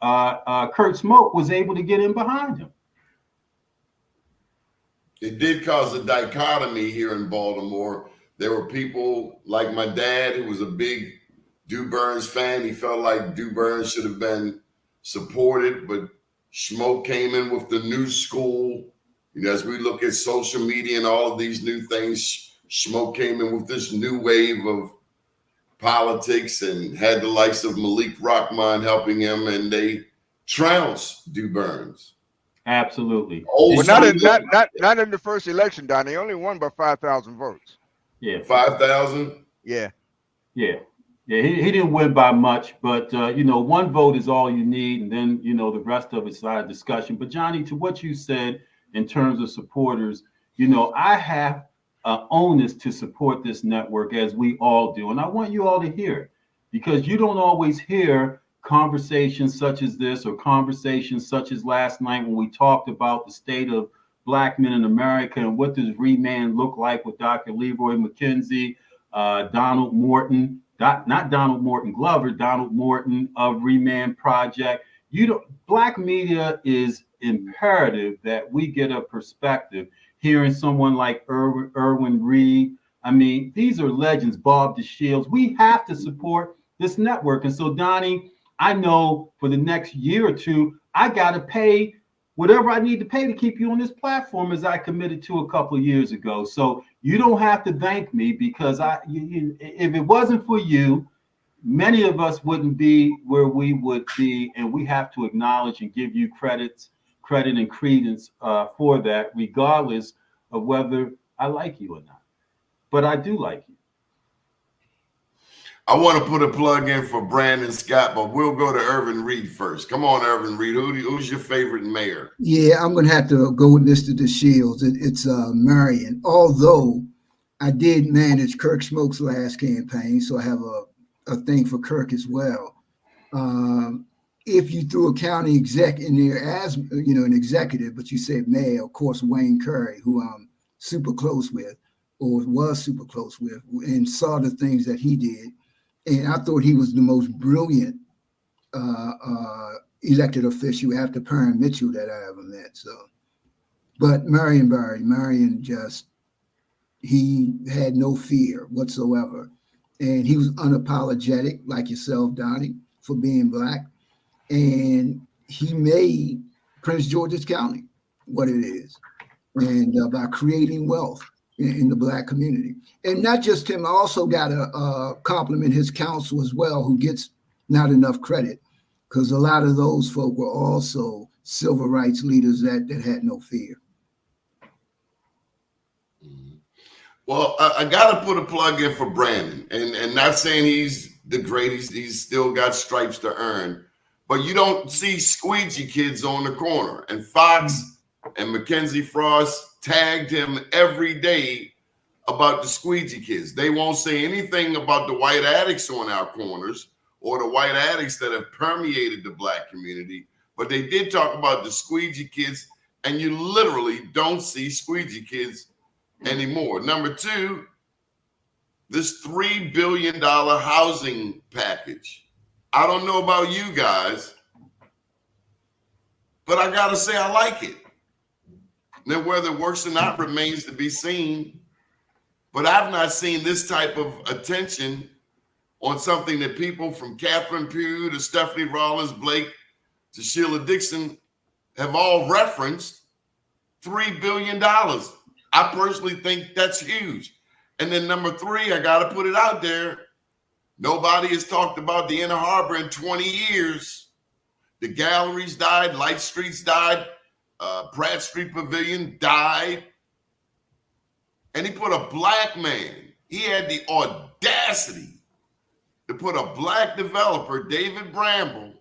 Kurt Smoke was able to get in behind him. It did cause a dichotomy here in Baltimore. There were people like my dad, who was a big DuBurns fan. He felt like DuBurns should have been supported, but Smoke came in with the new school. As we look at social media and all of these new things, Smoke came in with this new wave of politics and had the likes of Malik Rahman helping him, and they trounced DuBurns. Absolutely. Old Well, school. not in the first election, Don. They only won by 5,000 votes. Yeah. 5,000. Yeah. Yeah. Yeah, he didn't win by much, but you know, one vote is all you need, and then you know the rest of it's side discussion. But Johnny, to what you said in terms of supporters, you know, I have onus to support this network as we all do, and I want you all to hear it because you don't always hear conversations such as this or conversations such as last night when we talked about the state of black men in America and what does Remand look like with Dr. Leroy McKenzie, Donald Morton, not Donald Morton Glover, Donald Morton of Remand Project. You don't, black media is imperative that we get a perspective. Hearing someone like Erwin Reid, I mean, these are legends, Bob DeShields. We have to support this network. And so, Donnie, I know for the next year or two, I got to pay whatever I need to pay to keep you on this platform as I committed to a couple of years ago. So you don't have to thank me because if it wasn't for you, many of us wouldn't be where we would be, and we have to acknowledge and give you credit and credence for that, regardless of whether I like you or not. But I do like you. I want to put a plug in for Brandon Scott, but we'll go to Ervin Reid first. Come on, Ervin Reid. Who's your favorite mayor? Yeah, I'm going to have to go with Mr. DeShields. It's Marion. Although I did manage Kirk Smoke's last campaign, so I have a thing for Kirk as well. If you threw a county exec in there as, you know, an executive, but you said mayor, of course, Wayne Curry, who I'm super close with, or was super close with, and saw the things that he did. And I thought he was the most brilliant elected official after Perrin Mitchell that I ever met. So, but Marion just, he had no fear whatsoever. And he was unapologetic, like yourself, Donnie, for being black. And he made Prince George's County what it is. And by creating wealth in the black community. And not just him, I also got to compliment his council as well, who gets not enough credit, because a lot of those folk were also civil rights leaders that had no fear. Well, I got to put a plug in for Brandon, and not saying he's the greatest, he's still got stripes to earn, but you don't see squeegee kids on the corner. And Fox and Mackenzie Frost tagged him every day about the squeegee kids. They won't say anything about the white addicts on our corners or the white addicts that have permeated the black community, but they did talk about the squeegee kids, and you literally don't see squeegee kids anymore. Number two, this $3 billion housing package. I don't know about you guys, but I gotta say I like it. Now, whether it works or not remains to be seen. But I've not seen this type of attention on something that people from Catherine Pugh to Stephanie Rollins Blake to Sheila Dixon have all referenced. $3 billion. I personally think that's huge. And then number three, I got to put it out there. Nobody has talked about the Inner Harbor in 20 years. The galleries died, Light Streets died, Pratt Street Pavilion died. And he put a black man, he had the audacity to put a black developer, David Bramble,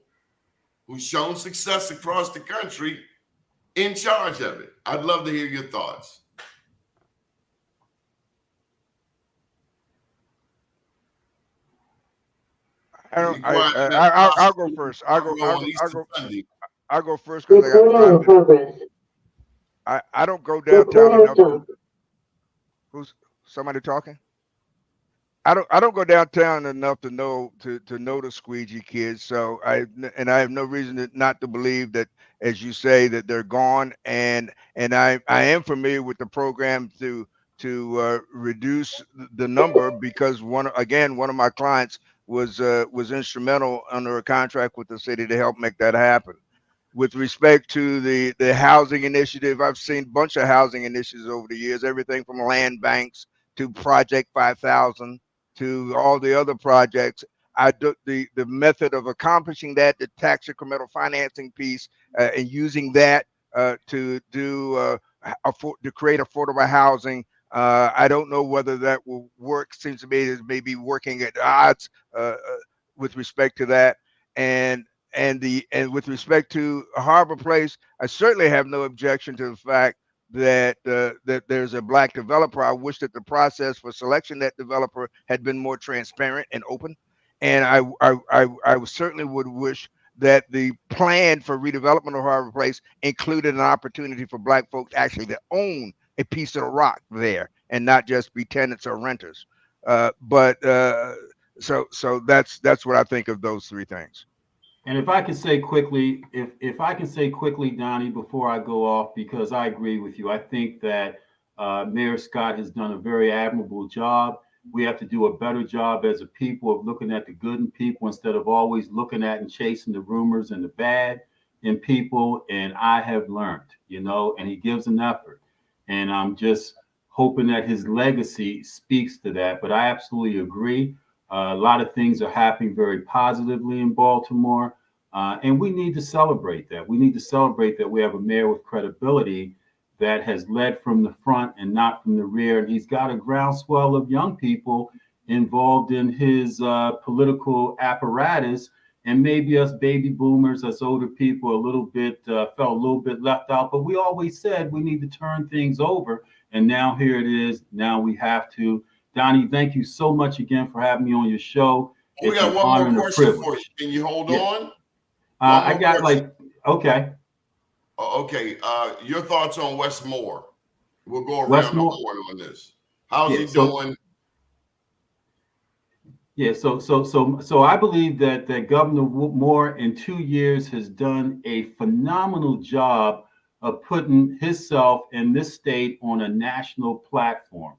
who's shown success across the country, in charge of it. I'd love to hear your thoughts. I'll go first. I'll go first because I got 5 minutes. I don't go downtown enough. Who's somebody talking? I don't go downtown enough to know the squeegee kids. So I have no reason not to believe that, as you say, that they're gone. And I am familiar with the program to reduce the number, because one of my clients was instrumental under a contract with the city to help make that happen. With respect to the housing initiative, I've seen a bunch of housing initiatives over the years, everything from land banks to Project 5000 to all the other projects. The method of accomplishing that, the tax incremental financing piece, and using that to do to create affordable housing. I don't know whether that will work. Seems to me it may be working at odds with respect to that. And with respect to Harbor Place, I certainly have no objection to the fact that that there's a black developer. I wish that the process for selection that developer had been more transparent and open. And I certainly would wish that the plan for redevelopment of Harbor Place included an opportunity for black folks actually to own a piece of the rock there and not just be tenants or renters. So that's what I think of those three things. And if I can say quickly, if I can say quickly, Donnie, before I go off, because I agree with you, I think that Mayor Scott has done a very admirable job. We have to do a better job as a people of looking at the good in people instead of always looking at and chasing the rumors and the bad in people. And I have learned, and he gives an effort. And I'm just hoping that his legacy speaks to that. But I absolutely agree. A lot of things are happening very positively in Baltimore. And we need to celebrate that. We need to celebrate that we have a mayor with credibility that has led from the front and not from the rear. And he's got a groundswell of young people involved in his political apparatus. And maybe us baby boomers, us older people, felt a little bit left out. But we always said we need to turn things over. And now here it is. Now we have to. Donnie, thank you so much again for having me on your show. We got one more question for you. Can you hold on? I got okay. Okay, your thoughts on Wes Moore? We'll go around the horn on this. How's he doing? Yeah, so I believe that Governor Moore in 2 years has done a phenomenal job of putting himself and this state on a national platform,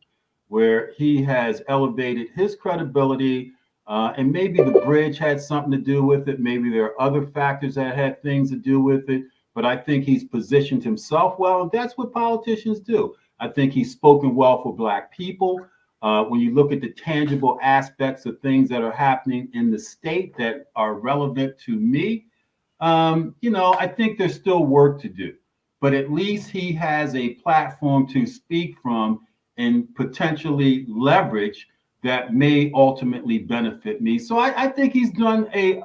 where he has elevated his credibility. And maybe the bridge had something to do with it. Maybe there are other factors that had things to do with it. But I think he's positioned himself well, and that's what politicians do. I think he's spoken well for Black people. When you look at the tangible aspects of things that are happening in the state that are relevant to me, I think there's still work to do. But at least he has a platform to speak from and potentially leverage that may ultimately benefit me. So I think he's done a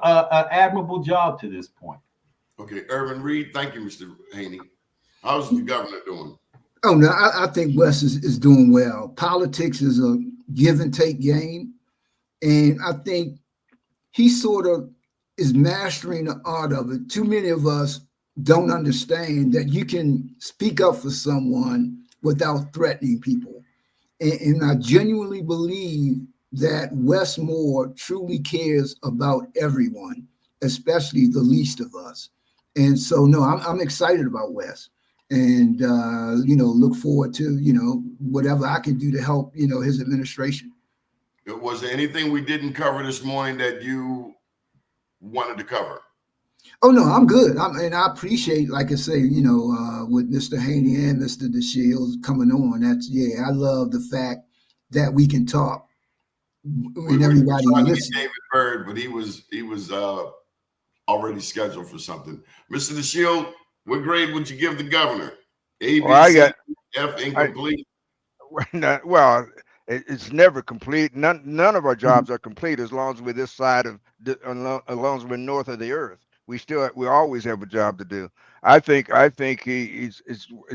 admirable job to this point. Okay, Ervin, Reid, thank you, Mr. Haney. How's the governor doing? Oh, no, I think Wes is doing well. Politics is a give and take game. And I think he sort of is mastering the art of it. Too many of us don't understand that you can speak up for someone without threatening people. And I genuinely believe that Wes Moore truly cares about everyone, especially the least of us. And so, no, I'm excited about Wes, and look forward to whatever I can do to help his administration. Was there anything we didn't cover this morning that you wanted to cover? Oh no, I'm good. And I appreciate, like I say, with Mr. Haney and Mr. DeShields coming on. I love the fact that we can talk and everybody listen. David Bird, but he was already scheduled for something. Mr. DeShield, what grade would you give the governor? A, B, C, F, incomplete? Well, it's never complete. None of our jobs are complete as long as we're this side of, as long as we're north of the earth. We always have a job to do. I think he's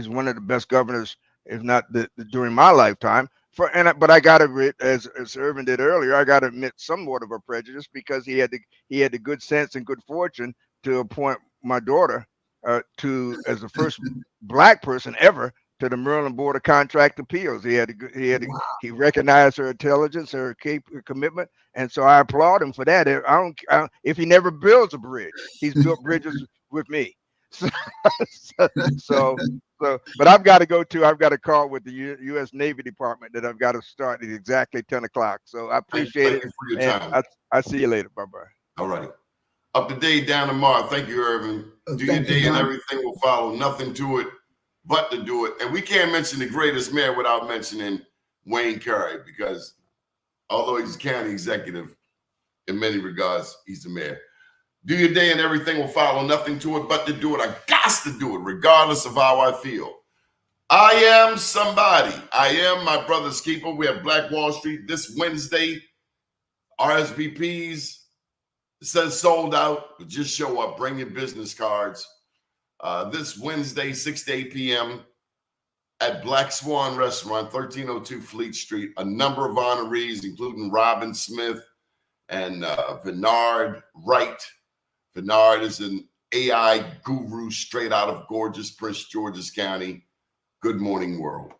one of the best governors, if not during my lifetime. But I got to admit, as Ervin did earlier, I got to admit somewhat of a prejudice because he had the good sense and good fortune to appoint my daughter as the first Black person ever to the Maryland Board of Contract Appeals. He recognized her intelligence, her commitment, and so I applaud him for that. If he never builds a bridge, he's built bridges with me. But I've got a call with the U.S. Navy Department that I've got to start at exactly 10 o'clock. So I appreciate it. For your time. I see you later. Bye-bye. All right. Up to date down tomorrow. Thank you, Ervin. Do your day and everything will follow. Nothing to it but to do it. And we can't mention the greatest mayor without mentioning Wayne Carey, because although he's a county executive, in many regards, he's the mayor. Do your day and everything will follow. Nothing to it but to do it. I got to do it regardless of how I feel. I am somebody. I am my brother's keeper. We have Black Wall Street this Wednesday. RSVPs, it says sold out, but just show up. Bring your business cards. This Wednesday, 6 to 8 p.m. at Black Swan Restaurant, 1302 Fleet Street. A number of honorees, including Robin Smith and Bernard Wright. Bernard is an AI guru straight out of gorgeous Prince George's County. Good morning, world.